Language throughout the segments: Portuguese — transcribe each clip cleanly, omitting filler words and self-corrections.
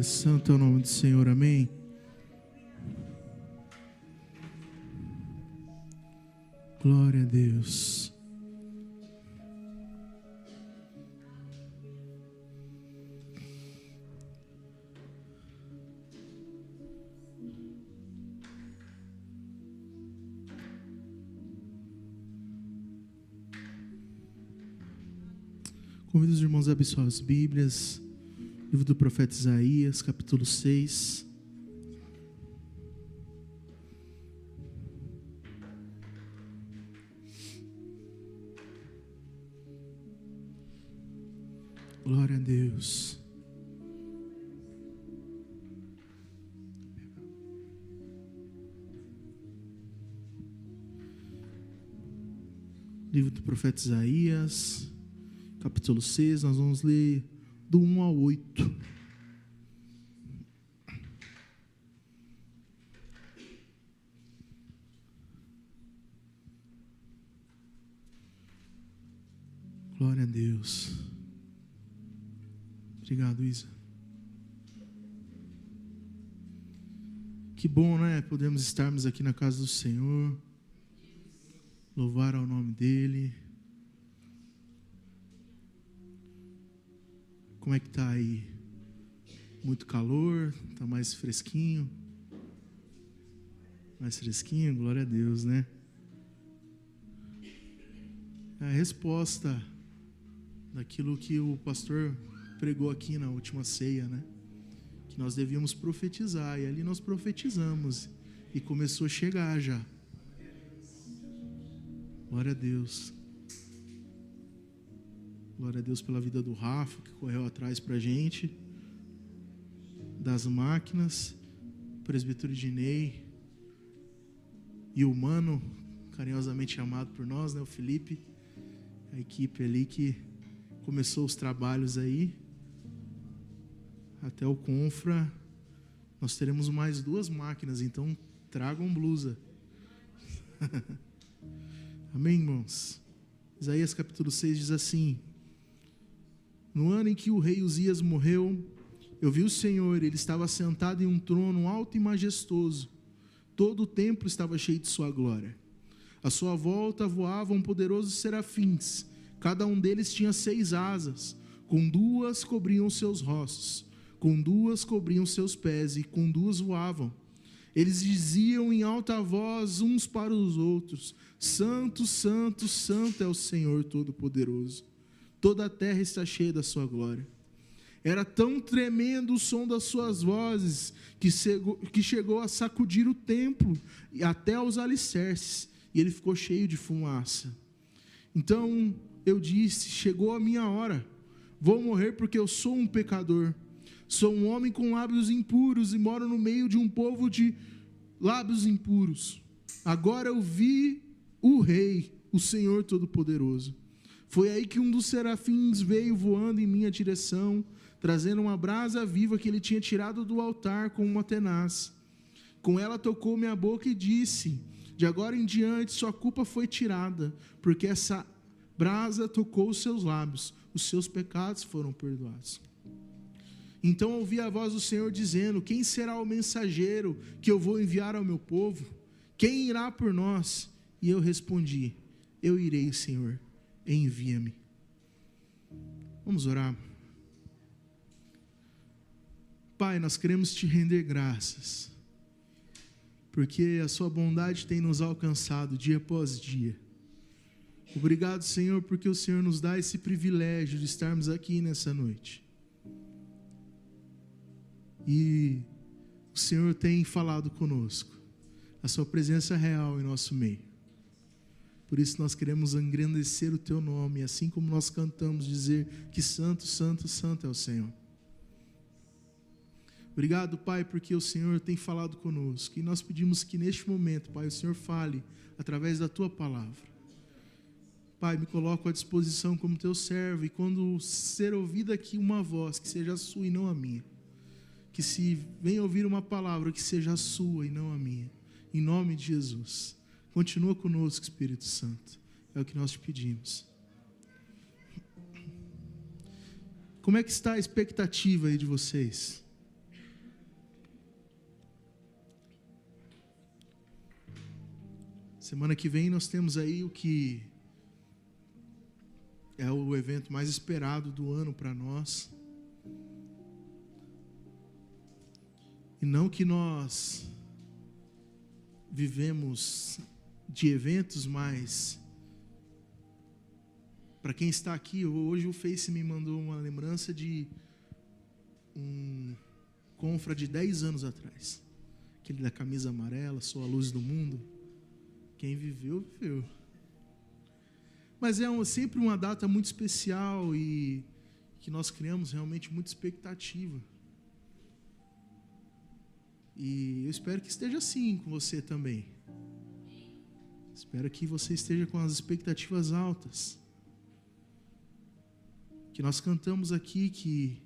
Aleluia, santo é o nome do Senhor, amém. Glória a Deus. Convido os irmãos a abrir suas Bíblias, livro do profeta Isaías, capítulo 6. Glória a Deus. Livro do profeta Isaías, capítulo 6, nós vamos ler do 1 ao 8. Glória a Deus. Obrigado, Isa. Que bom, né? Podemos estarmos aqui na casa do Senhor, louvar ao nome dEle. Como é que está aí? Muito calor? Está mais fresquinho? Mais fresquinho? Glória a Deus, né? É a resposta daquilo que o pastor pregou aqui na última ceia, né? Que nós devíamos profetizar, e ali nós profetizamos, e começou a chegar já. Glória a Deus. Glória a Deus pela vida do Rafa, que correu atrás para a gente, das máquinas, presbítero Dinei, e o Mano, carinhosamente chamado por nós, né, o Felipe, a equipe ali que começou os trabalhos aí, até o Confra. Nós teremos mais 2 máquinas, então tragam blusa. Amém, irmãos? Isaías capítulo 6 diz assim: no ano em que o rei Uzias morreu, eu vi o Senhor, ele estava sentado em um trono alto e majestoso. Todo o templo estava cheio de sua glória. À sua volta voavam poderosos serafins. Cada um deles tinha 6 asas. Com 2 cobriam seus rostos, com 2 cobriam seus pés, e com 2 voavam. Eles diziam em alta voz uns para os outros: Santo, Santo, Santo é o Senhor Todo-Poderoso. Toda a terra está cheia da sua glória. Era tão tremendo o som das suas vozes que chegou a sacudir o templo e até os alicerces, e ele ficou cheio de fumaça. Então eu disse: chegou a minha hora. Vou morrer porque eu sou um pecador. Sou um homem com lábios impuros e moro no meio de um povo de lábios impuros. Agora eu vi o Rei, o Senhor Todo-Poderoso. Foi aí que um dos serafins veio voando em minha direção, trazendo uma brasa viva que ele tinha tirado do altar com uma tenaz. Com ela tocou minha boca e disse: de agora em diante sua culpa foi tirada, porque essa brasa tocou os seus lábios, os seus pecados foram perdoados. Então ouvi a voz do Senhor dizendo: quem será o mensageiro que eu vou enviar ao meu povo? Quem irá por nós? E eu respondi: eu irei, Senhor, envia-me. Vamos orar. Pai, nós queremos te render graças, porque a sua bondade tem nos alcançado dia após dia. Obrigado, Senhor, porque o Senhor nos dá esse privilégio de estarmos aqui nessa noite. E o Senhor tem falado conosco, a sua presença real em nosso meio. Por isso nós queremos engrandecer o teu nome, assim como nós cantamos, dizer que santo, santo, santo é o Senhor. Obrigado, Pai, porque o Senhor tem falado conosco, e nós pedimos que neste momento, Pai, o Senhor fale através da tua palavra. Pai, me coloco à disposição como teu servo, e quando ser ouvida aqui uma voz, que seja a sua e não a minha, que se venha ouvir uma palavra, que seja a sua e não a minha, em nome de Jesus. Continua conosco, Espírito Santo, é o que nós te pedimos. Como é que está a expectativa aí de vocês? Semana que vem nós temos aí o que é o evento mais esperado do ano para nós. E não que nós vivemos de eventos, mas para quem está aqui, hoje o Face me mandou uma lembrança de um confra de 10 anos atrás. Aquele da camisa amarela, Sou a Luz do Mundo. Quem viveu, viveu. Mas é sempre uma data muito especial e que nós criamos realmente muita expectativa. E eu espero que esteja assim com você também. Espero que você esteja com as expectativas altas. Que nós cantamos aqui que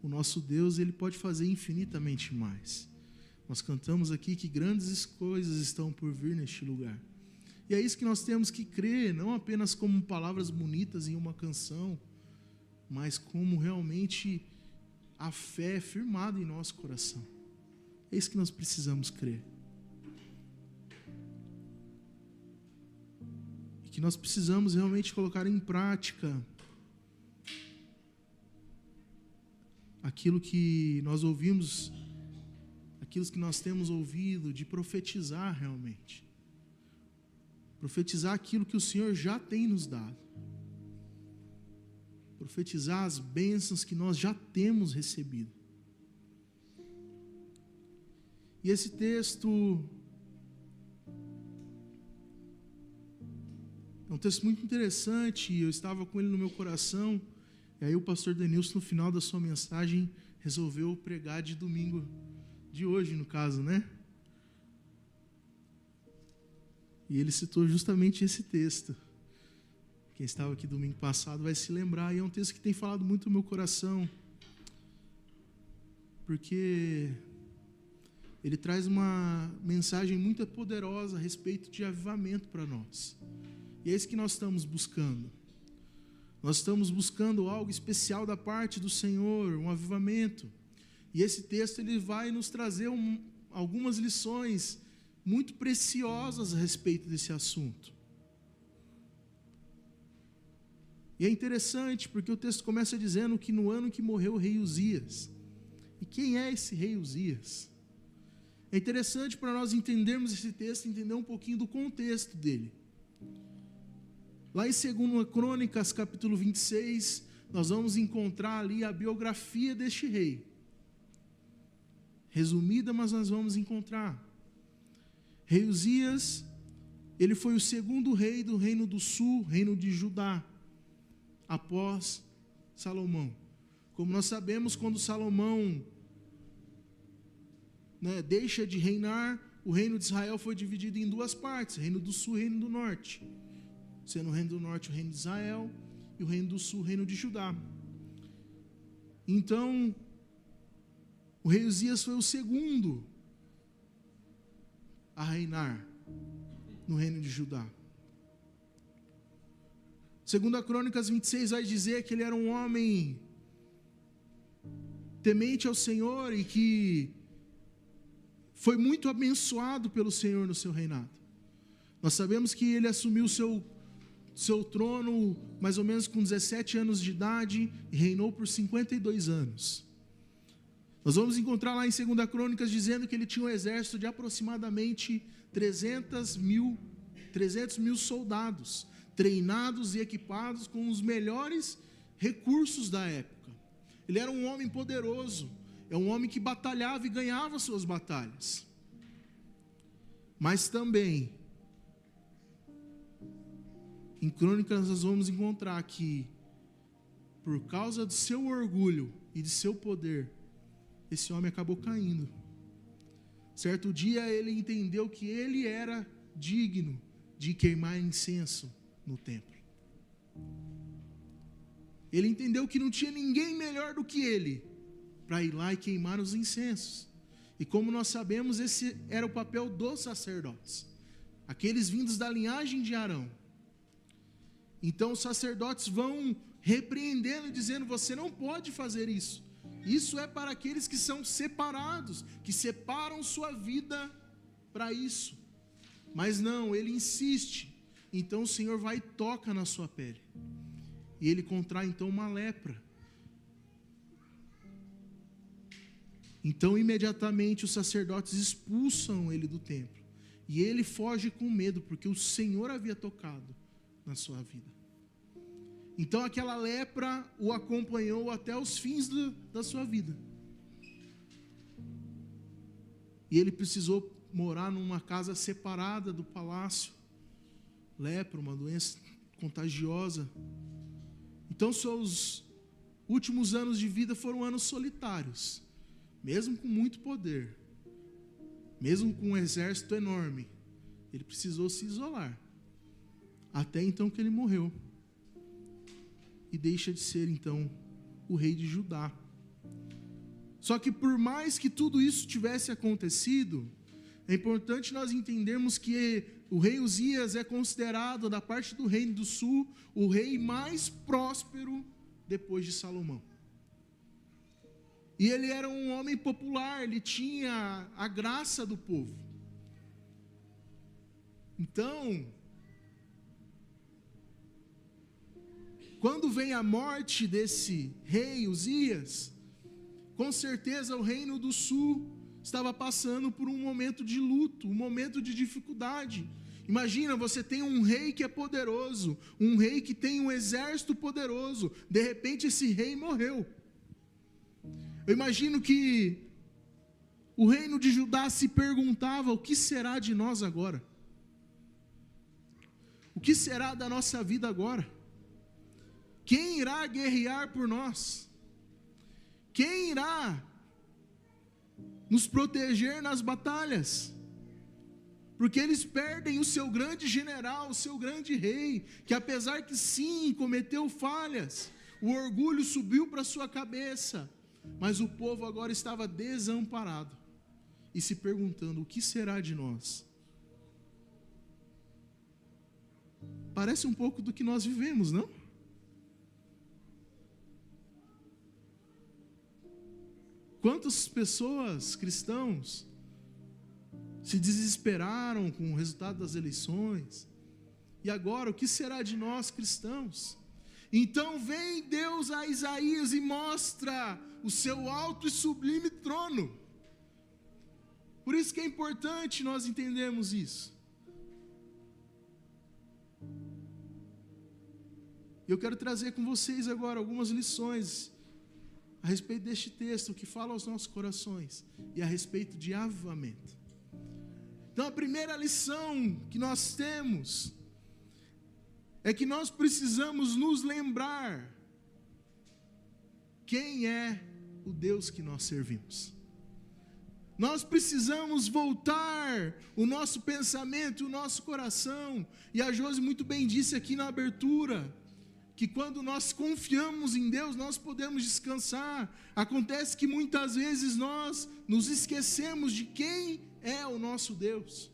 o nosso Deus, Ele pode fazer infinitamente mais. Nós cantamos aqui que grandes coisas estão por vir neste lugar. E é isso que nós temos que crer, não apenas como palavras bonitas em uma canção, mas como realmente a fé firmada em nosso coração. É isso que nós precisamos crer. E que nós precisamos realmente colocar em prática aquilo que nós ouvimos, aquilo que nós temos ouvido, de profetizar realmente. Profetizar aquilo que o Senhor já tem nos dado. Profetizar as bênçãos que nós já temos recebido. E esse texto é um texto muito interessante, eu estava com ele no meu coração, e aí o pastor Denilson, no final da sua mensagem, resolveu pregar de domingo, de hoje no caso, né? E ele citou justamente esse texto. Quem estava aqui domingo passado vai se lembrar, e é um texto que tem falado muito no meu coração, porque ele traz uma mensagem muito poderosa a respeito de avivamento para nós. E é isso que nós estamos buscando. Nós estamos buscando algo especial da parte do Senhor, um avivamento. E esse texto ele vai nos trazer algumas lições muito preciosas a respeito desse assunto. E é interessante porque o texto começa dizendo que no ano que morreu o rei Uzias. E quem é esse rei Uzias? É interessante para nós entendermos esse texto, entender um pouquinho do contexto dele. Lá em 2 Crônicas, capítulo 26, nós vamos encontrar ali a biografia deste rei. Resumida, mas nós vamos encontrar. Rei Uzias, ele foi o segundo rei do reino do sul, reino de Judá, após Salomão. Como nós sabemos, quando Salomão deixa de reinar, o reino de Israel foi dividido em duas partes, reino do sul e reino do norte. Sendo o reino do norte o reino de Israel e o reino do sul o reino de Judá. Então, o rei Uzias foi o segundo a reinar no reino de Judá. 2 Crônicas 26 vai dizer que ele era um homem temente ao Senhor e que foi muito abençoado pelo Senhor no seu reinado. Nós sabemos que ele assumiu seu trono mais ou menos com 17 anos de idade e reinou por 52 anos. Nós vamos encontrar lá em 2 Crônicas dizendo que ele tinha um exército de aproximadamente 300 mil soldados, treinados e equipados com os melhores recursos da época. Ele era um homem poderoso, é um homem que batalhava e ganhava suas batalhas. Mas também, em Crônicas nós vamos encontrar que, por causa do seu orgulho e de seu poder, esse homem acabou caindo. Certo dia ele entendeu que ele era digno de queimar incenso no templo. Ele entendeu que não tinha ninguém melhor do que ele para ir lá e queimar os incensos. E como nós sabemos, esse era o papel dos sacerdotes, aqueles vindos da linhagem de Arão. Então os sacerdotes vão repreendendo, dizendo: você não pode fazer isso. Isso é para aqueles que são separados, que separam sua vida para isso. Mas não, ele insiste. Então o Senhor vai e toca na sua pele. E ele contrai então uma lepra. Então imediatamente os sacerdotes expulsam ele do templo. E ele foge com medo, porque o Senhor havia tocado na sua vida. Então aquela lepra o acompanhou até os fins da sua vida. E ele precisou morar numa casa separada do palácio. Lepra, uma doença contagiosa. Então seus últimos anos de vida foram anos solitários. Mesmo com muito poder, mesmo com um exército enorme, ele precisou se isolar. Até então que ele morreu. E deixa de ser então o rei de Judá. Só que por mais que tudo isso tivesse acontecido, é importante nós entendermos que o rei Uzias é considerado, da parte do reino do sul, o rei mais próspero depois de Salomão. E ele era um homem popular, ele tinha a graça do povo. Então, quando vem a morte desse rei Uzias, com certeza o reino do sul estava passando por um momento de luto, um momento de dificuldade. Imagina, você tem um rei que é poderoso, um rei que tem um exército poderoso, de repente esse rei morreu. Eu imagino que o reino de Judá se perguntava: o que será de nós agora? O que será da nossa vida agora? Quem irá guerrear por nós? Quem irá nos proteger nas batalhas? Porque eles perdem o seu grande general, o seu grande rei, que apesar que sim, cometeu falhas, o orgulho subiu para sua cabeça, mas o povo agora estava desamparado e se perguntando: o que será de nós? Parece um pouco do que nós vivemos, não? Quantas pessoas, cristãos, se desesperaram com o resultado das eleições? E agora, o que será de nós, cristãos? Então vem Deus a Isaías e mostra o seu alto e sublime trono. Por isso que é importante nós entendermos isso. Eu quero trazer com vocês agora algumas lições a respeito deste texto que fala aos nossos corações e a respeito de avivamento. Então a primeira lição que nós temos é que nós precisamos nos lembrar quem é o Deus que nós servimos. Nós precisamos voltar o nosso pensamento, o nosso coração, e a Josi muito bem disse aqui na abertura, que quando nós confiamos em Deus, nós podemos descansar. Acontece que muitas vezes nós nos esquecemos de quem é o nosso Deus.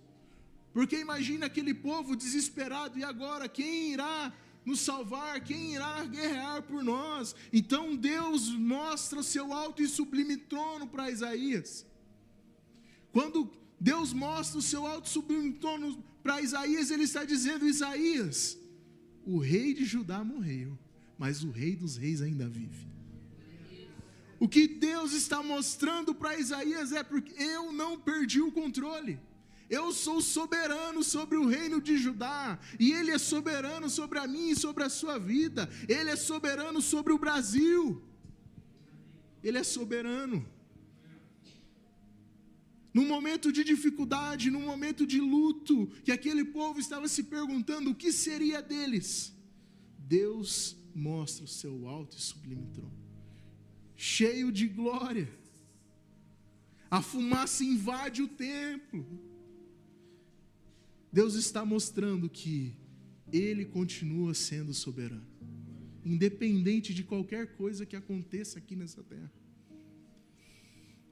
Porque imagina aquele povo desesperado: e agora quem irá nos salvar? Quem irá guerrear por nós? Então Deus mostra o seu alto e sublime trono para Isaías. Quando Deus mostra o seu alto e sublime trono para Isaías, ele está dizendo: Isaías, o rei de Judá morreu, mas o rei dos reis ainda vive. O que Deus está mostrando para Isaías é: porque eu não perdi o controle. Eu sou soberano sobre o reino de Judá, e Ele é soberano sobre a minha e sobre a sua vida. Ele é soberano sobre o Brasil. Ele é soberano. Num momento de dificuldade, num momento de luto, que aquele povo estava se perguntando o que seria deles, Deus mostra o seu alto e sublime trono, cheio de glória. A fumaça invade o templo. Deus está mostrando que Ele continua sendo soberano, independente de qualquer coisa que aconteça aqui nessa terra.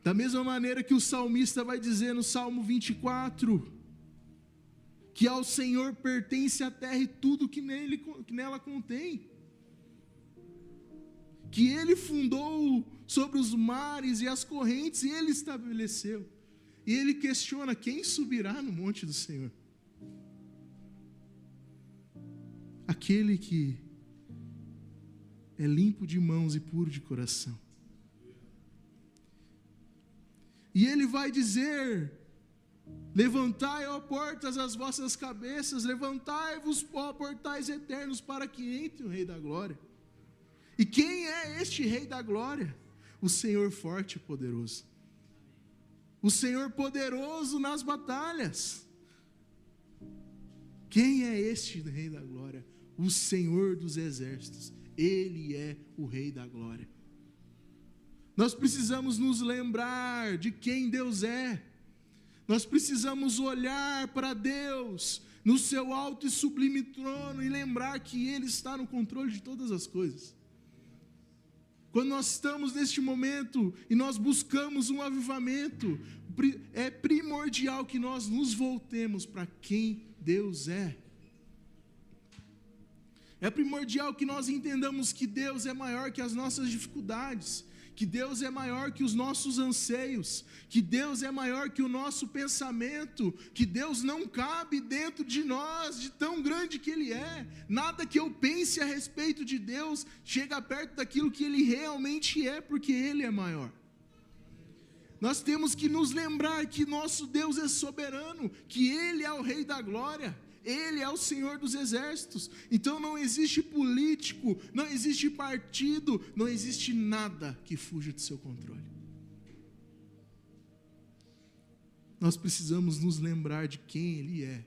Da mesma maneira que o salmista vai dizer no Salmo 24, que ao Senhor pertence a terra e tudo que nela contém, que Ele fundou sobre os mares e as correntes, e Ele estabeleceu. E ele questiona: quem subirá no monte do Senhor? aquele que é limpo de mãos e puro de coração. E ele vai dizer: levantai, ó portas, as vossas cabeças, levantai-vos, ó portais eternos, para que entre o Rei da Glória. E quem é este Rei da Glória? O Senhor forte e poderoso. O Senhor poderoso nas batalhas. Quem é este Rei da Glória? O Senhor dos exércitos. Ele é o Rei da Glória. Nós precisamos nos lembrar de quem Deus é. Nós precisamos olhar para Deus no seu alto e sublime trono e lembrar que Ele está no controle de todas as coisas. Quando nós estamos neste momento e nós buscamos um avivamento, é primordial que nós nos voltemos para quem Deus é. É primordial que nós entendamos que Deus é maior que as nossas dificuldades, que Deus é maior que os nossos anseios, que Deus é maior que o nosso pensamento, que Deus não cabe dentro de nós, de tão grande que Ele é. Nada que eu pense a respeito de Deus chega perto daquilo que Ele realmente é, porque Ele é maior. Nós temos que nos lembrar que nosso Deus é soberano, que Ele é o Rei da Glória, Ele é o Senhor dos exércitos. Então não existe político, não existe partido, não existe nada que fuja do seu controle. Nós precisamos nos lembrar de quem Ele é,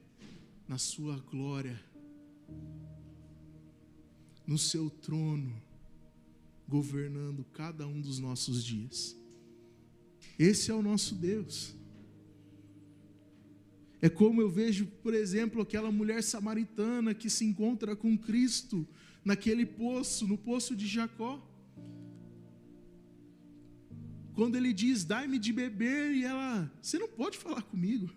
na sua glória, no seu trono, governando cada um dos nossos dias. Esse é o nosso Deus. É como eu vejo, por exemplo, aquela mulher samaritana que se encontra com Cristo naquele poço, no poço de Jacó. Quando ele diz: dai-me de beber, e ela: você não pode falar comigo.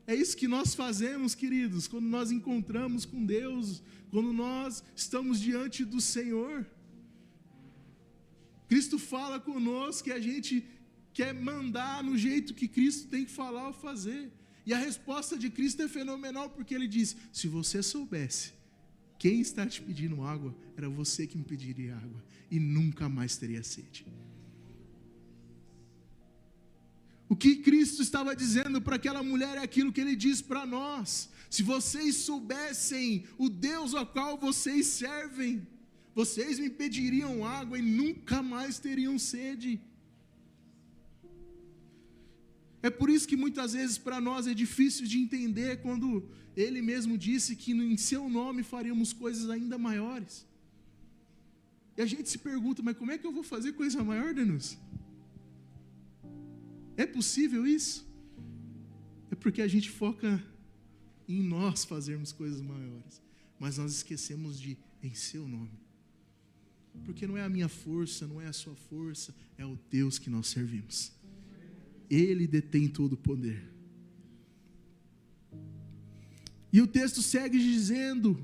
É isso que nós fazemos, queridos, quando nós encontramos com Deus, quando nós estamos diante do Senhor. Cristo fala conosco e a gente quer mandar no jeito que Cristo tem que falar ou fazer. E a resposta de Cristo é fenomenal, porque Ele diz: se você soubesse quem está te pedindo água, era você que me pediria água, e nunca mais teria sede. O que Cristo estava dizendo para aquela mulher é aquilo que Ele diz para nós: se vocês soubessem o Deus ao qual vocês servem, vocês me pediriam água e nunca mais teriam sede. É por isso que muitas vezes para nós é difícil de entender quando Ele mesmo disse que em seu nome faríamos coisas ainda maiores. E a gente se pergunta: mas como é que eu vou fazer coisa maior, Denus? É possível isso? É porque a gente foca em nós fazermos coisas maiores, mas nós esquecemos de em seu nome. Porque não é a minha força, não é a sua força, é o Deus que nós servimos. Ele detém todo o poder. E o texto segue dizendo,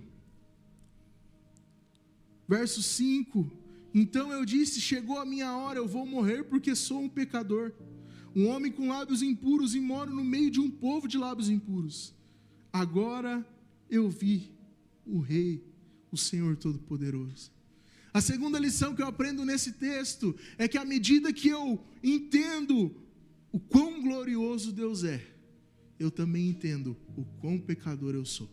verso 5: então eu disse: chegou a minha hora, eu vou morrer, porque sou um pecador, um homem com lábios impuros, e moro no meio de um povo de lábios impuros. Agora eu vi o Rei, o Senhor Todo-Poderoso. A segunda lição que eu aprendo nesse texto é que à medida que eu entendo o quão glorioso Deus é, eu também entendo o quão pecador eu sou.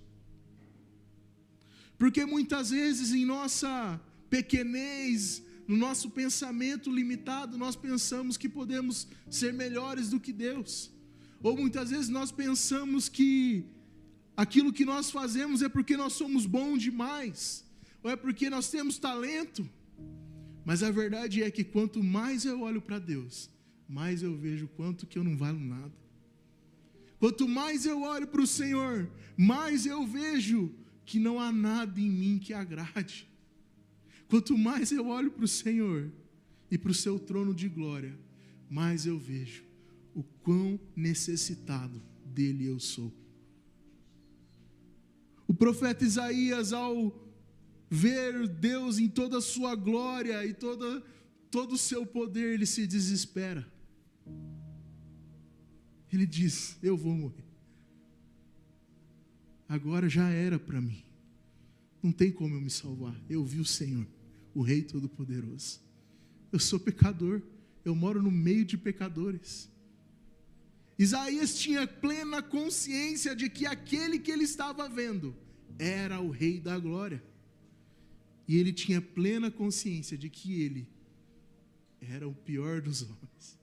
Porque muitas vezes em nossa pequenez, no nosso pensamento limitado, nós pensamos que podemos ser melhores do que Deus. Ou muitas vezes nós pensamos que aquilo que nós fazemos é porque nós somos bons demais, ou é porque nós temos talento. Mas a verdade é que quanto mais eu olho para Deus, mais eu vejo quanto que eu não valho nada. Quanto mais eu olho para o Senhor, mais eu vejo que não há nada em mim que agrade. Quanto mais eu olho para o Senhor e para o seu trono de glória, mais eu vejo o quão necessitado dele eu sou. O profeta Isaías, ao ver Deus em toda a sua glória e todo o seu poder, ele se desespera. Ele diz: eu vou morrer. Agora já era para mim. não tem como eu me salvar. Eu vi o Senhor, o Rei Todo-Poderoso. Eu sou pecador, eu moro no meio de pecadores. Isaías tinha plena consciência de que aquele que ele estava vendo era o Rei da Glória. E ele tinha plena consciência de que ele era o pior dos homens.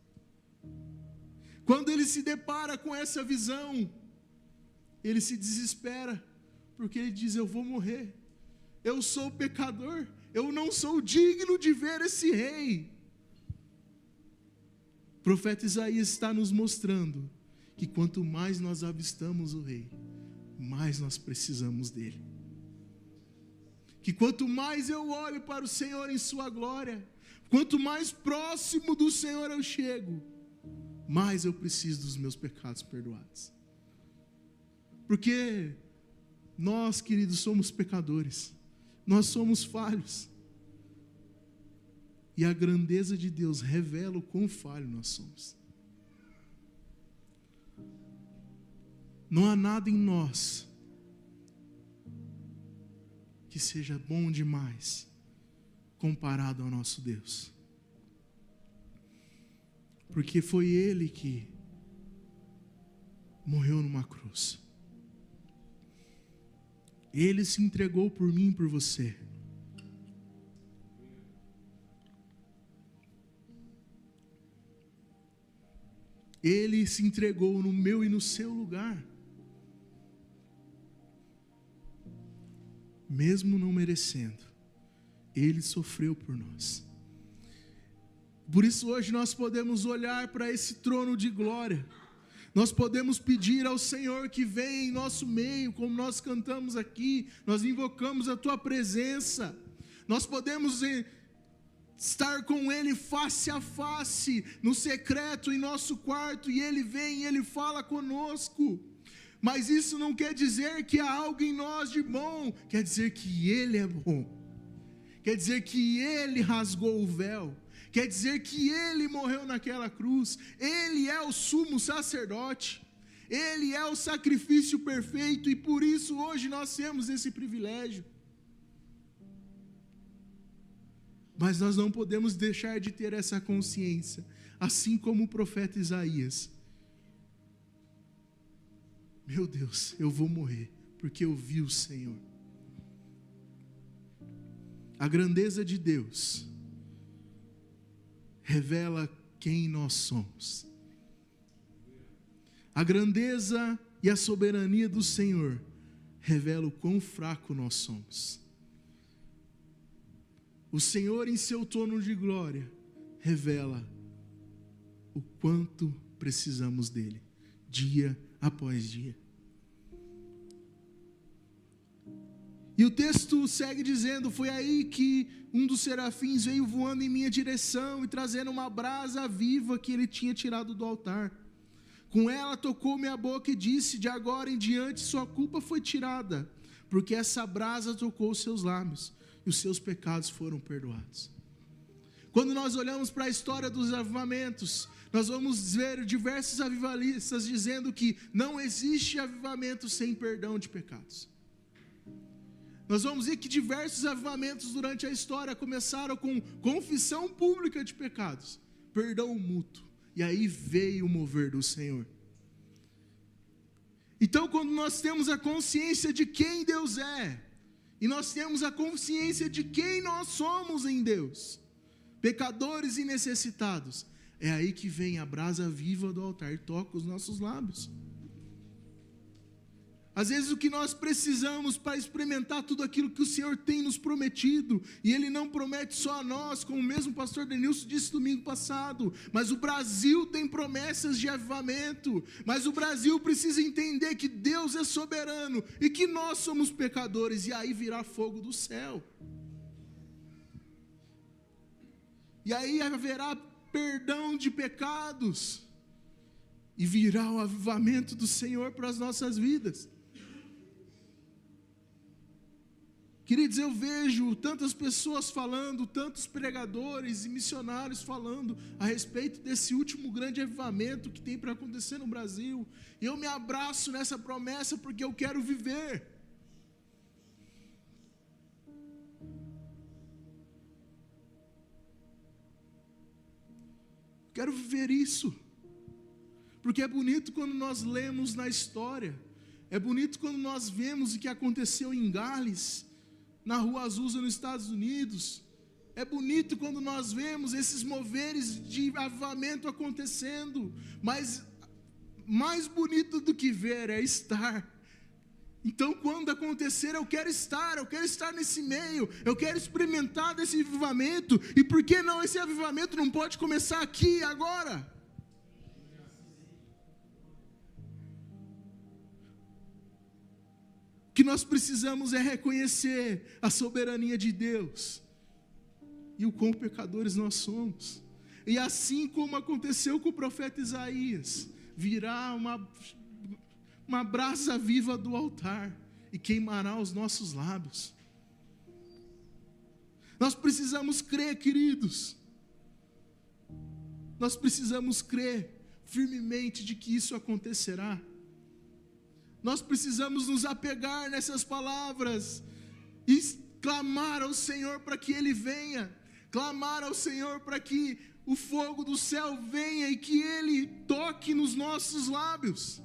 Quando ele se depara com essa visão, ele se desespera, porque ele diz: eu vou morrer, eu sou pecador, eu não sou digno de ver esse rei. O profeta Isaías está nos mostrando que quanto mais nós avistamos o rei, mais nós precisamos dele. Que quanto mais eu olho para o Senhor em sua glória, quanto mais próximo do Senhor eu chego, mais eu preciso dos meus pecados perdoados. Porque nós, queridos, somos pecadores, nós somos falhos. E a grandeza de Deus revela o quão falho nós somos. Não há nada em nós que seja bom demais comparado ao nosso Deus. Porque foi Ele que morreu numa cruz. Ele se entregou por mim e por você. Ele se entregou no meu e no seu lugar. Mesmo não merecendo, Ele sofreu por nós. Por isso hoje nós podemos olhar para esse trono de glória. Nós podemos pedir ao Senhor que venha em nosso meio, como nós cantamos aqui, nós invocamos a Tua presença. Nós podemos estar com Ele face a face, no secreto, em nosso quarto, e Ele vem e Ele fala conosco. Mas isso não quer dizer que há algo em nós de bom, quer dizer que Ele é bom, quer dizer que Ele rasgou o véu, quer dizer que Ele morreu naquela cruz, Ele é o sumo sacerdote, Ele é o sacrifício perfeito, e por isso hoje nós temos esse privilégio. Mas nós não podemos deixar de ter essa consciência, assim como o profeta Isaías. Meu Deus, eu vou morrer, porque eu vi o Senhor. A grandeza de Deus revela quem nós somos. A grandeza e a soberania do Senhor revela o quão fraco nós somos. O Senhor em seu trono de glória revela o quanto precisamos dele, dia após dia. E o texto segue dizendo: foi aí que um dos serafins veio voando em minha direção e trazendo uma brasa viva que ele tinha tirado do altar. Com ela tocou minha boca e disse: de agora em diante sua culpa foi tirada, porque essa brasa tocou os seus lábios e os seus pecados foram perdoados. Quando nós olhamos para a história dos avivamentos, nós vamos ver diversos avivalistas dizendo que não existe avivamento sem perdão de pecados. Nós vamos ver que diversos avivamentos durante a história começaram com confissão pública de pecados, perdão mútuo, e aí veio o mover do Senhor. Então, quando nós temos a consciência de quem Deus é, e nós temos a consciência de quem nós somos em Deus, pecadores e necessitados, é aí que vem a brasa viva do altar e toca os nossos lábios. Às vezes o que nós precisamos para experimentar tudo aquilo que o Senhor tem nos prometido, e Ele não promete só a nós, como o mesmo pastor Denilson disse domingo passado, mas o Brasil tem promessas de avivamento, mas o Brasil precisa entender que Deus é soberano, e que nós somos pecadores, e aí virá fogo do céu. E aí haverá perdão de pecados, e virá o avivamento do Senhor para as nossas vidas. Queridos, eu vejo tantas pessoas falando, tantos pregadores e missionários falando a respeito desse último grande avivamento que tem para acontecer no Brasil. E eu me abraço nessa promessa porque eu quero viver. Quero viver isso. Porque é bonito quando nós lemos na história, é bonito quando nós vemos o que aconteceu em Gales, na Rua Azusa, nos Estados Unidos. É bonito quando nós vemos esses moveres de avivamento acontecendo, mas mais bonito do que ver é estar. Então, quando acontecer, eu quero estar nesse meio, eu quero experimentar desse avivamento. E por que não esse avivamento não pode começar aqui, agora? O que nós precisamos é reconhecer a soberania de Deus e o quão pecadores nós somos. E assim como aconteceu com o profeta Isaías, virá uma brasa viva do altar e queimará os nossos lábios. Nós precisamos crer, queridos. Nós precisamos crer firmemente de que isso acontecerá. Nós precisamos nos apegar nessas palavras e clamar ao Senhor para que Ele venha, clamar ao Senhor para que o fogo do céu venha e que Ele toque nos nossos lábios.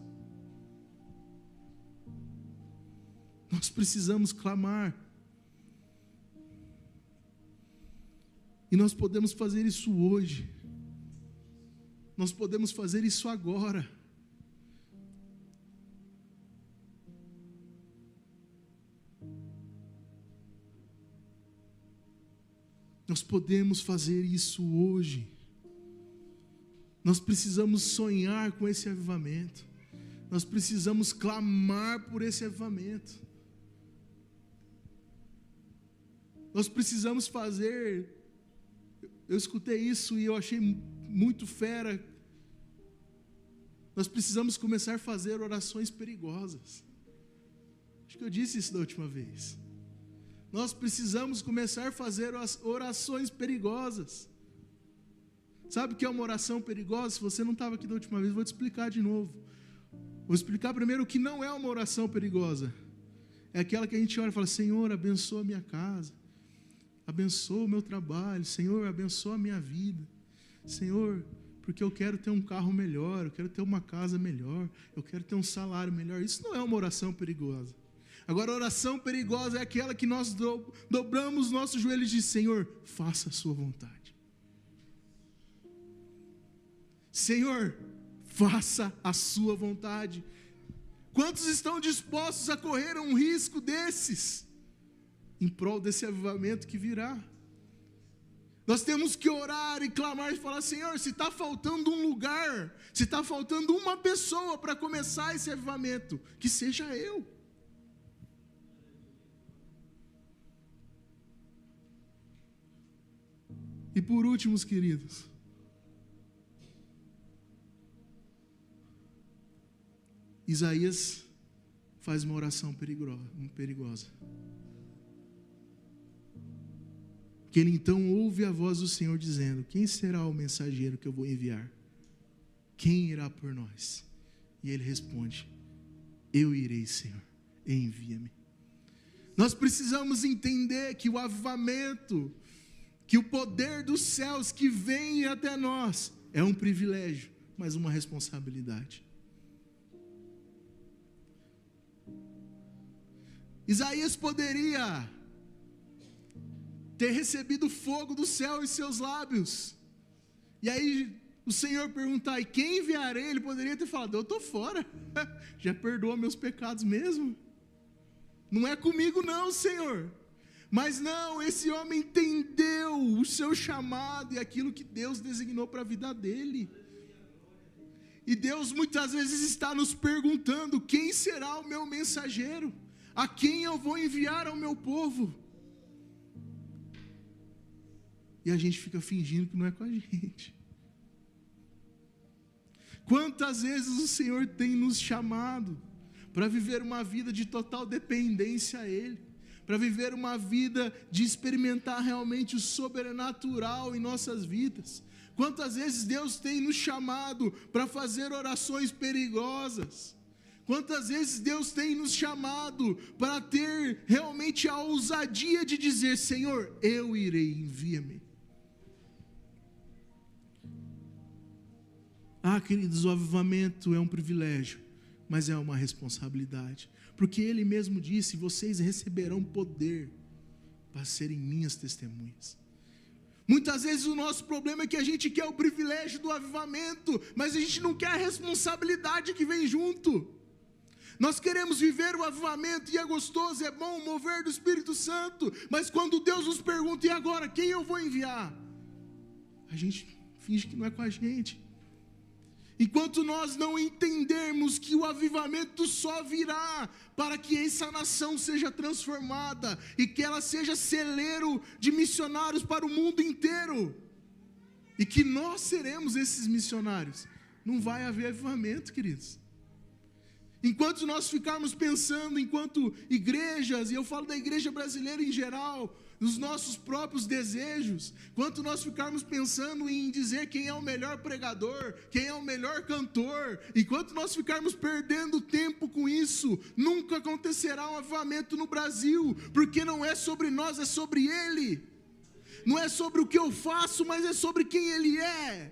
Nós precisamos clamar. E nós podemos fazer isso hoje. Nós podemos fazer isso agora. Nós podemos fazer isso hoje. Nós precisamos sonhar com esse avivamento. Nós precisamos clamar por esse avivamento. Nós precisamos fazer. Eu escutei isso e eu achei muito fera. Nós precisamos começar a fazer orações perigosas. Acho que eu disse isso da última vez. Nós precisamos começar a fazer orações perigosas. Sabe o que é uma oração perigosa? Se você não estava aqui da última vez, vou te explicar de novo. Vou explicar primeiro o que não é uma oração perigosa. É aquela que a gente ora e fala: Senhor, abençoa a minha casa, abençoa o meu trabalho, Senhor, abençoa a minha vida, Senhor, porque eu quero ter um carro melhor, eu quero ter uma casa melhor, eu quero ter um salário melhor. Isso não é uma oração perigosa. Agora, a oração perigosa é aquela que nós dobramos nossos joelhos e diz: Senhor, faça a sua vontade. Senhor, faça a sua vontade. Quantos estão dispostos a correr um risco desses, em prol desse avivamento que virá? Nós temos que orar e clamar e falar: Senhor, se está faltando um lugar, se está faltando uma pessoa para começar esse avivamento, que seja eu. E por último, queridos, Isaías faz uma oração perigosa. Que ele então ouve a voz do Senhor dizendo: quem será o mensageiro que eu vou enviar? Quem irá por nós? E ele responde: eu irei, Senhor, envia-me. Nós precisamos entender que o avivamento, que o poder dos céus que vem até nós é um privilégio, mas uma responsabilidade. Isaías poderia ter recebido fogo do céu em seus lábios, e aí o Senhor perguntar: e quem enviarei? Ele poderia ter falado: eu estou fora, já perdoa meus pecados mesmo, não é comigo não, Senhor. Mas não, esse homem entendeu o seu chamado e aquilo que Deus designou para a vida dele. E Deus muitas vezes está nos perguntando: quem será o meu mensageiro? A quem eu vou enviar ao meu povo? E a gente fica fingindo que não é com a gente. Quantas vezes o Senhor tem nos chamado para viver uma vida de total dependência a Ele, para viver uma vida de experimentar realmente o sobrenatural em nossas vidas. Quantas vezes Deus tem nos chamado para fazer orações perigosas. Quantas vezes Deus tem nos chamado para ter realmente a ousadia de dizer: Senhor, eu irei, envia-me. Queridos, o avivamento é um privilégio, mas é uma responsabilidade. Porque Ele mesmo disse: vocês receberão poder para serem minhas testemunhas. Muitas vezes o nosso problema é que a gente quer o privilégio do avivamento, mas a gente não quer a responsabilidade que vem junto. Nós queremos viver o avivamento, e é gostoso, é bom, o mover do Espírito Santo, mas quando Deus nos pergunta: e agora, quem eu vou enviar? A gente finge que não é com a gente. Enquanto nós não entendermos que o avivamento só virá para que essa nação seja transformada e que ela seja celeiro de missionários para o mundo inteiro, e que nós seremos esses missionários, não vai haver avivamento, queridos. Enquanto nós ficarmos pensando, enquanto igrejas, e eu falo da igreja brasileira em geral, nos nossos próprios desejos, enquanto nós ficarmos pensando em dizer quem é o melhor pregador, quem é o melhor cantor, enquanto nós ficarmos perdendo tempo com isso, nunca acontecerá um avivamento no Brasil, porque não é sobre nós, é sobre Ele. Não é sobre o que eu faço, mas é sobre quem Ele é.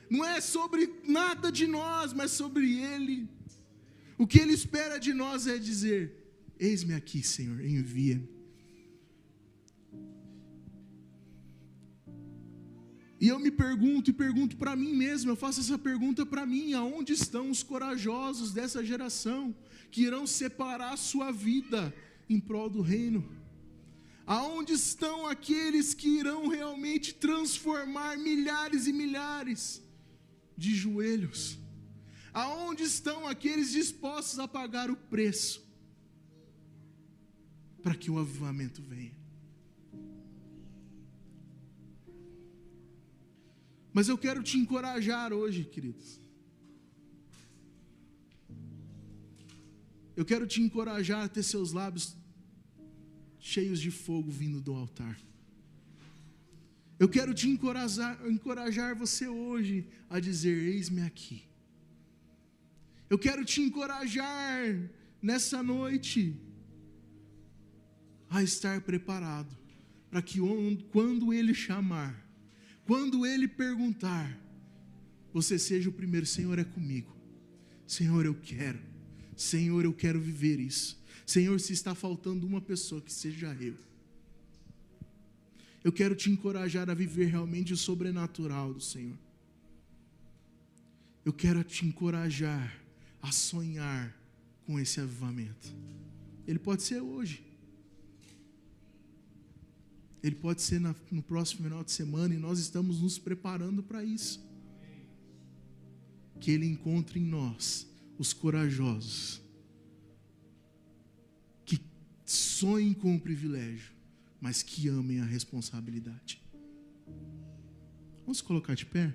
Não é sobre nada de nós, mas sobre Ele. O que Ele espera de nós é dizer: eis-me aqui, Senhor, envia-me. E eu me pergunto, e pergunto para mim mesmo, eu faço essa pergunta para mim: aonde estão os corajosos dessa geração, que irão separar a sua vida em prol do reino? Aonde estão aqueles que irão realmente transformar milhares e milhares de joelhos? Aonde estão aqueles dispostos a pagar o preço para que o avivamento venha? Mas eu quero te encorajar hoje, queridos. Eu quero te encorajar a ter seus lábios cheios de fogo vindo do altar. Eu quero te encorajar você hoje a dizer: eis-me aqui. Eu quero te encorajar nessa noite a estar preparado para que quando Ele chamar, quando Ele perguntar, você seja o primeiro: Senhor, é comigo. Senhor, eu quero. Senhor, eu quero viver isso. Senhor, se está faltando uma pessoa, que seja eu. Eu quero te encorajar a viver realmente o sobrenatural do Senhor. Eu quero te encorajar a sonhar com esse avivamento. Ele pode ser hoje. Ele pode ser no próximo final de semana, e nós estamos nos preparando para isso. Que Ele encontre em nós os corajosos, que sonhem com o privilégio, mas que amem a responsabilidade. Vamos colocar de pé?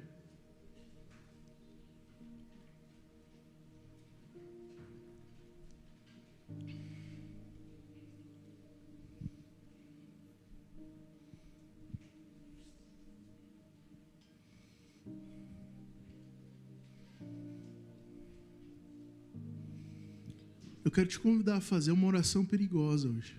Eu quero te convidar a fazer uma oração perigosa hoje.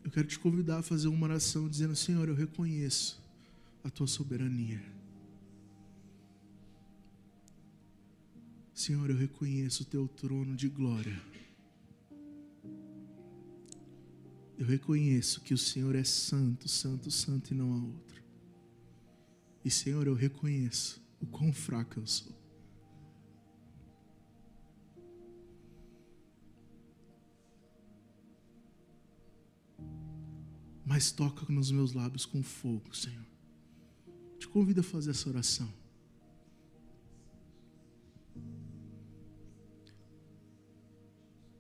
Eu quero te convidar a fazer uma oração dizendo: Senhor, eu reconheço a Tua soberania. Senhor, eu reconheço o Teu trono de glória. Eu reconheço que o Senhor é santo, santo, santo, e não há outro. E Senhor, eu reconheço o quão fraco eu sou. Mas toca nos meus lábios com fogo, Senhor. Te convido a fazer essa oração.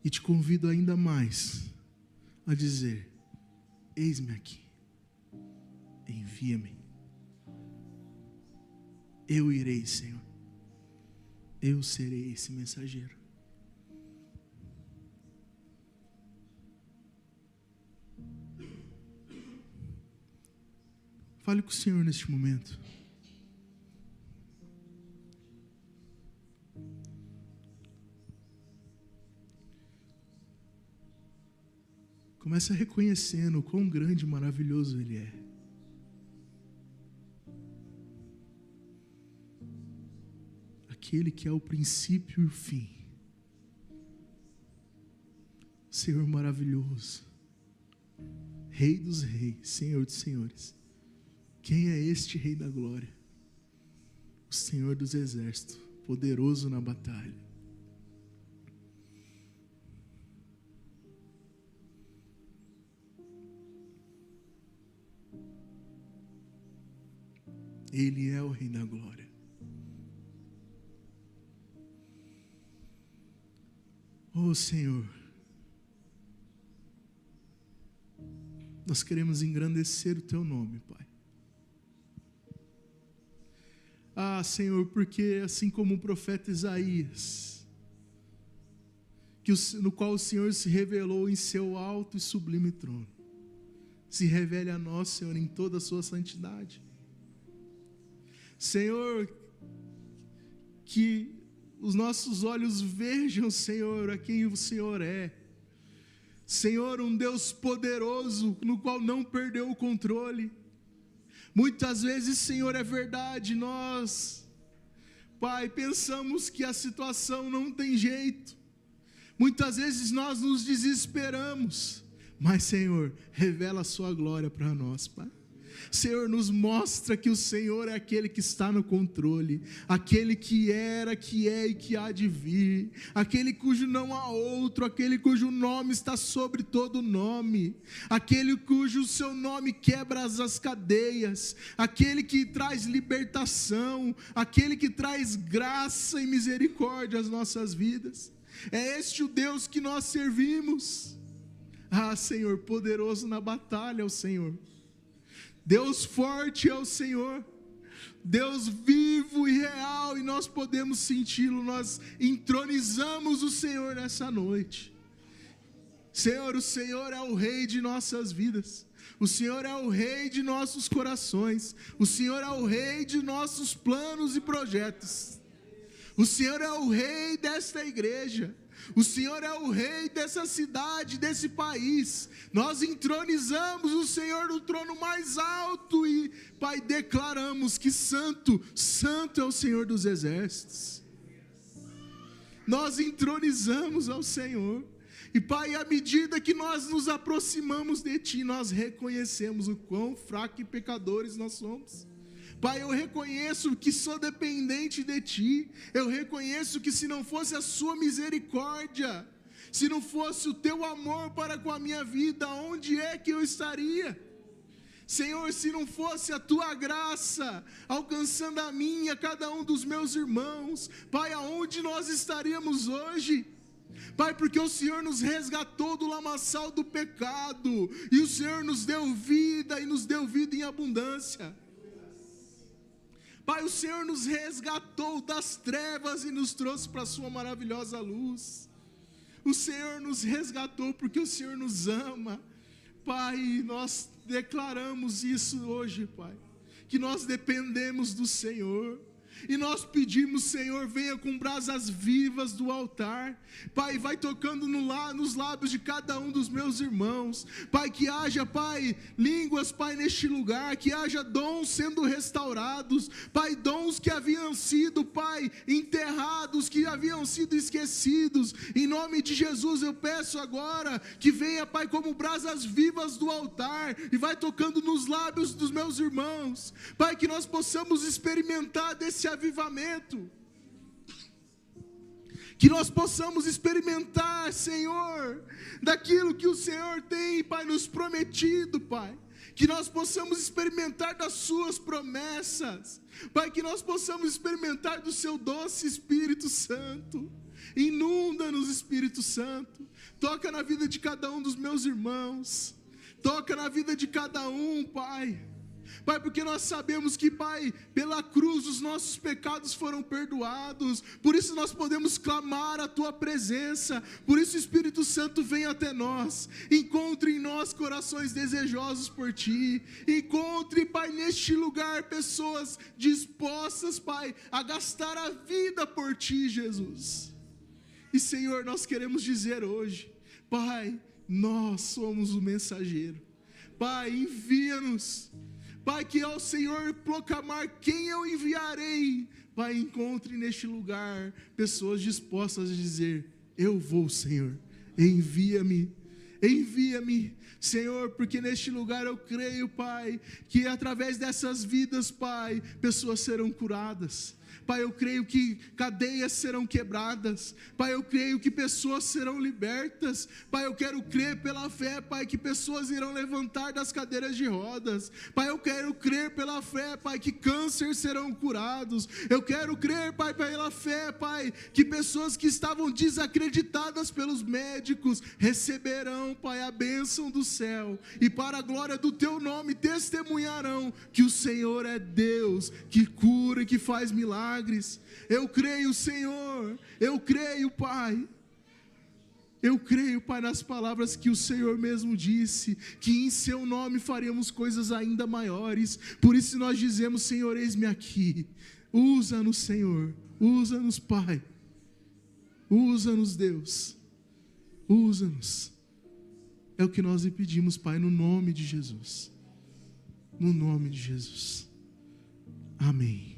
E te convido ainda mais a dizer: eis-me aqui, envia-me. Eu irei, Senhor. Eu serei esse mensageiro. Fale com o Senhor neste momento. Começa reconhecendo o quão grande e maravilhoso Ele é. Aquele que é o princípio e o fim. Senhor maravilhoso. Rei dos reis, Senhor dos senhores. Quem é este Rei da glória? O Senhor dos exércitos, poderoso na batalha. Ele é o Rei da glória. Oh Senhor, nós queremos engrandecer o Teu nome, Pai. Ah, Senhor, porque assim como o profeta Isaías, no qual o Senhor se revelou em Seu alto e sublime trono, se revele a nós, Senhor, em toda a Sua santidade. Senhor, que os nossos olhos vejam, Senhor, a quem o Senhor é. Senhor, um Deus poderoso, no qual não perdeu o controle. Muitas vezes, Senhor, é verdade, nós, Pai, pensamos que a situação não tem jeito. Muitas vezes nós nos desesperamos. Mas, Senhor, revela a Sua glória para nós, Pai. Senhor, nos mostra que o Senhor é aquele que está no controle, aquele que era, que é e que há de vir, aquele cujo não há outro, aquele cujo nome está sobre todo nome, aquele cujo seu nome quebra as cadeias, aquele que traz libertação, aquele que traz graça e misericórdia às nossas vidas. É este o Deus que nós servimos. Ah, Senhor, poderoso na batalha é o Senhor. Deus forte é o Senhor, Deus vivo e real, e nós podemos senti-lo. Nós entronizamos o Senhor nessa noite. Senhor, o Senhor é o Rei de nossas vidas, o Senhor é o Rei de nossos corações, o Senhor é o Rei de nossos planos e projetos, o Senhor é o Rei desta igreja, o Senhor é o Rei dessa cidade, desse país. Nós entronizamos o Senhor no trono mais alto e, Pai, declaramos que santo, santo é o Senhor dos exércitos. Nós entronizamos ao Senhor. E, Pai, à medida que nós nos aproximamos de Ti, nós reconhecemos o quão fracos e pecadores nós somos. Pai, eu reconheço que sou dependente de Ti, eu reconheço que se não fosse a Sua misericórdia, se não fosse o Teu amor para com a minha vida, onde é que eu estaria? Senhor, se não fosse a Tua graça, alcançando a mim e a cada um dos meus irmãos, Pai, aonde nós estaríamos hoje? Pai, porque o Senhor nos resgatou do lamaçal do pecado, e o Senhor nos deu vida, e nos deu vida em abundância. Pai, o Senhor nos resgatou das trevas e nos trouxe para a Sua maravilhosa luz. O Senhor nos resgatou porque o Senhor nos ama. Pai, nós declaramos isso hoje, Pai, que nós dependemos do Senhor. E nós pedimos, Senhor, venha com brasas vivas do altar. Pai, vai tocando nos lábios de cada um dos meus irmãos. Pai, que haja, Pai, línguas, Pai, neste lugar. Que haja dons sendo restaurados. Pai, dons que haviam sido, Pai, enterrados, que haviam sido esquecidos. Em nome de Jesus eu peço agora que venha, Pai, como brasas vivas do altar. E vai tocando nos lábios dos meus irmãos. Pai, que nós possamos experimentar desse avivamento, que nós possamos experimentar, Senhor, daquilo que o Senhor tem, Pai, nos prometido, Pai, que nós possamos experimentar das Suas promessas, Pai, que nós possamos experimentar do Seu doce Espírito Santo. Inunda-nos, Espírito Santo, toca na vida de cada um dos meus irmãos, toca na vida de cada um, Pai. Pai, porque nós sabemos que, Pai, pela cruz os nossos pecados foram perdoados, por isso nós podemos clamar a Tua presença, por isso o Espírito Santo vem até nós, encontre em nós corações desejosos por Ti, encontre, Pai, neste lugar pessoas dispostas, Pai, a gastar a vida por Ti, Jesus. E, Senhor, nós queremos dizer hoje, Pai, Nós somos o mensageiro. Pai, envia-nos. Pai, que ao Senhor proclamar quem eu enviarei. Pai, encontre neste lugar pessoas dispostas a dizer: eu vou, Senhor, envia-me, envia-me, Senhor, porque neste lugar eu creio, Pai, que através dessas vidas, Pai, pessoas serão curadas. Pai, eu creio que cadeias serão quebradas. Pai, eu creio que pessoas serão libertas. Pai, eu quero crer pela fé, Pai, que pessoas irão levantar das cadeiras de rodas. Pai, eu quero crer pela fé, Pai, que câncer serão curados. Eu quero crer, Pai, pela fé, Pai, que pessoas que estavam desacreditadas pelos médicos receberão, Pai, a bênção do céu. E para a glória do Teu nome testemunharão que o Senhor é Deus, que cura e que faz milagres. Eu creio, Senhor, eu creio, Pai. Eu creio, Pai, nas palavras que o Senhor mesmo disse, que em Seu nome faremos coisas ainda maiores. Por isso nós dizemos: Senhor, eis-me aqui. Usa-nos, Senhor, usa-nos, Pai. Usa-nos, Deus. Usa-nos. É o que nós lhe pedimos, Pai, no nome de Jesus. No nome de Jesus. Amém.